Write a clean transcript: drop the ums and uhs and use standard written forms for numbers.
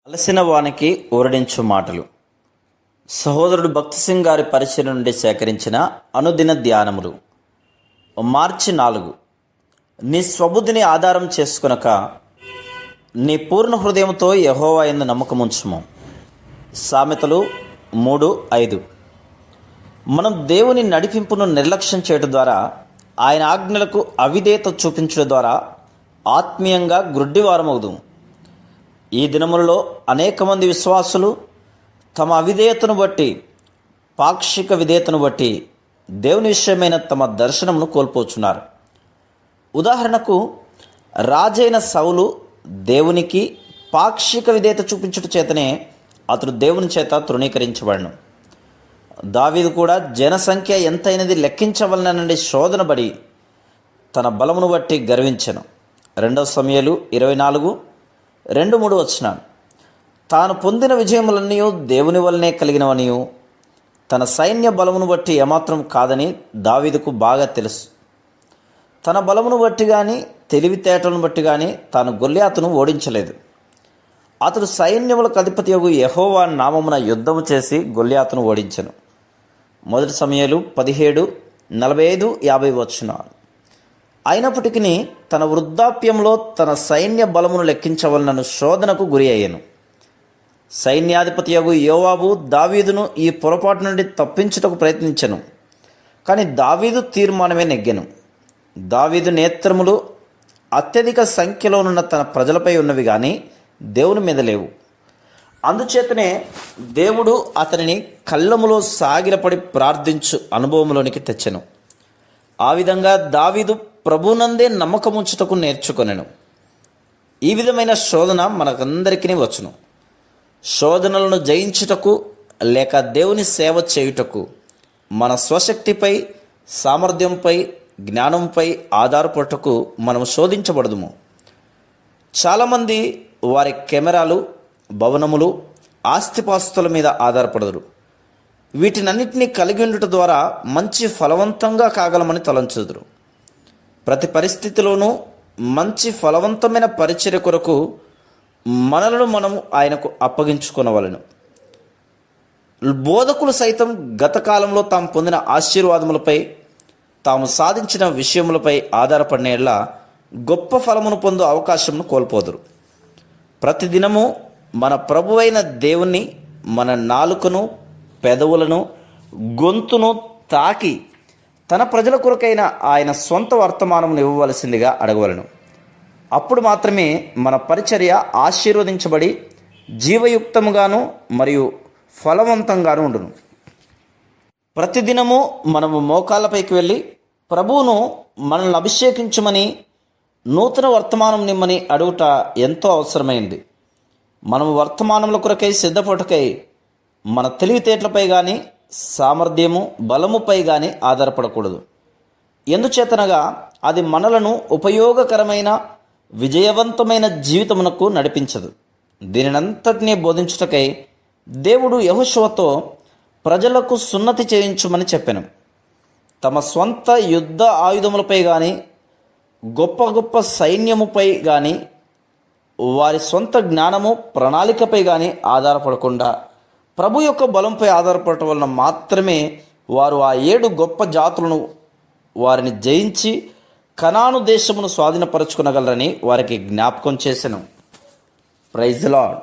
అలసిన వానికి ఊరడించు మాటలు. సహోదరుడు భక్తి సింగ్ గారి పరిచయం నుండి సేకరించిన అనుదిన ధ్యానములు. మార్చి 4. నీ స్వబుద్ధిని ఆధారం చేసుకొనక నీ పూర్ణ హృదయంతో యెహోవా యందు నమ్మకముంచుము. సామెతలు 3:5. మనం దేవుని నడిపింపును నిర్లక్ష్యం చేయడం ద్వారా, ఆయన ఆజ్ఞలకు అవిధేయత చూపించడం ద్వారా ఆత్మీయంగా గ్రుడ్డివారమవుదుము. ఈ దినములలో అనేక మంది విశ్వాసులు తమ అవిధేయతను బట్టి, పాక్షిక విధేయతను బట్టి దేవుని విషయమైన తమ దర్శనమును కోల్పోతున్నారు. ఉదాహరణకు, రాజైన సౌలు దేవునికి పాక్షిక విధేయత చూపించుట చేతనే అతడు దేవుని చేత తృణీకరించబడను. దావీదు కూడా జనసంఖ్య ఎంతైనది లెక్కించవలనని శోధనబడి తన బలమును బట్టి గర్వించెను. 2 సమూయేలు 24:2-3 తాను పొందిన విజయములన్నీ దేవుని వల్లనే కలిగినవనియు, తన సైన్య బలమును బట్టి ఏమాత్రం కాదని దావీదుకు బాగా తెలుసు. తన బలమును బట్టి కానీ, తెలివితేటలను బట్టి కానీ తాను గొల్లియాతును ఓడించలేదు. అతడు సైన్యములకు అధిపతియగు యెహోవా నామమున యుద్ధము చేసి గొల్లియాతును ఓడించెను. 1 సమూయేలు 17:45-50. అయినప్పటికీ తన వృద్ధాప్యంలో తన సైన్య బలమును లెక్కించవలనను శోధనకు గురి అయ్యాను. సైన్యాధిపతియగు యోవాబు దావీదును ఈ పొరపాటు నుండి తప్పించుటకు ప్రయత్నించెను. కానీ దావీదు తీర్మానమే నెగ్గెను. దావీదు నేత్రములు అత్యధిక సంఖ్యలోనున్న తన ప్రజలపై ఉన్నవి కానీ దేవుని మీద లేవు. అందుచేతనే దేవుడు అతనిని కళ్ళములో సాగిలపడి ప్రార్థించు అనుభవంలోనికి తెచ్చెను. ఆ విధంగా దావీదు ప్రభునందే నమ్మకముంచుటకు నేర్చుకొనెను. ఈ విధమైన శోధన మనకందరికీ వచ్చును. శోధనలను జయించుటకు లేక దేవుని సేవ చేయుటకు మన స్వశక్తిపై, సామర్థ్యంపై, జ్ఞానంపై ఆధారపడటకు మనము శోధించబడదుము. చాలామంది వారి కెమెరాలు, భవనములు, ఆస్తిపాస్తుల మీద ఆధారపడదురు. వీటినన్నిటినీ కలిగి ఉండుట ద్వారా మంచి ఫలవంతంగా కాగలమని తలంచుదురు. ప్రతి పరిస్థితిలోనూ మంచి ఫలవంతమైన పరిచర్య కొరకు మనలను మనము ఆయనకు అప్పగించుకొనవలెను. బోధకులు సైతం గత కాలంలో తాము పొందిన ఆశీర్వాదములపై, తాము సాధించిన విషయములపై ఆధారపడిన గొప్ప ఫలమును పొందు అవకాశమును కోల్పోదురు. ప్రతిదినము మన ప్రభువైన దేవుణ్ణి మన నాలుకను, పెదవులను, గొంతును తాకి తన ప్రజల కొరకైన ఆయన సొంత వర్తమానమును ఇవ్వవలసిందిగా అడగవలను. అప్పుడు మాత్రమే మన పరిచర్య ఆశీర్వదించబడి జీవయుక్తముగాను మరియు ఫలవంతంగాను ఉండును. ప్రతిదినము మనము మోకాళ్ళపైకి వెళ్ళి ప్రభువును మనల్ని అభిషేకించమని, నూతన వర్తమానం నిమ్మని అడుగుట ఎంతో అవసరమైంది. మనము వర్తమానముల కొరకై సిద్ధపడకై మన తెలివితేటలపై కానీ, సామర్థ్యము, బలముపై కానీ ఆధారపడకూడదు. ఎందుచేతనగా అది మనలను ఉపయోగకరమైన, విజయవంతమైన జీవితమునకు నడిపించదు. దీనినంతటినీ బోధించుటకై దేవుడు యెహోషువతో ప్రజలకు సున్నతి చేయించుమని చెప్పెను. తమ స్వంత యుద్ధ ఆయుధములపై కానీ, గొప్ప గొప్ప సైన్యముపై కానీ, వారి సొంత జ్ఞానము, ప్రణాళికపై కానీ ఆధారపడకుండా ప్రభు యొక్క బలంపై ఆధారపడటం వలన మాత్రమే వారు ఆ 7 గొప్ప జాతులను వారిని జయించి కనాను దేశమును స్వాధీనపరచుకొనగలరని వారికి జ్ఞాపకం చేసెను. Praise the lord.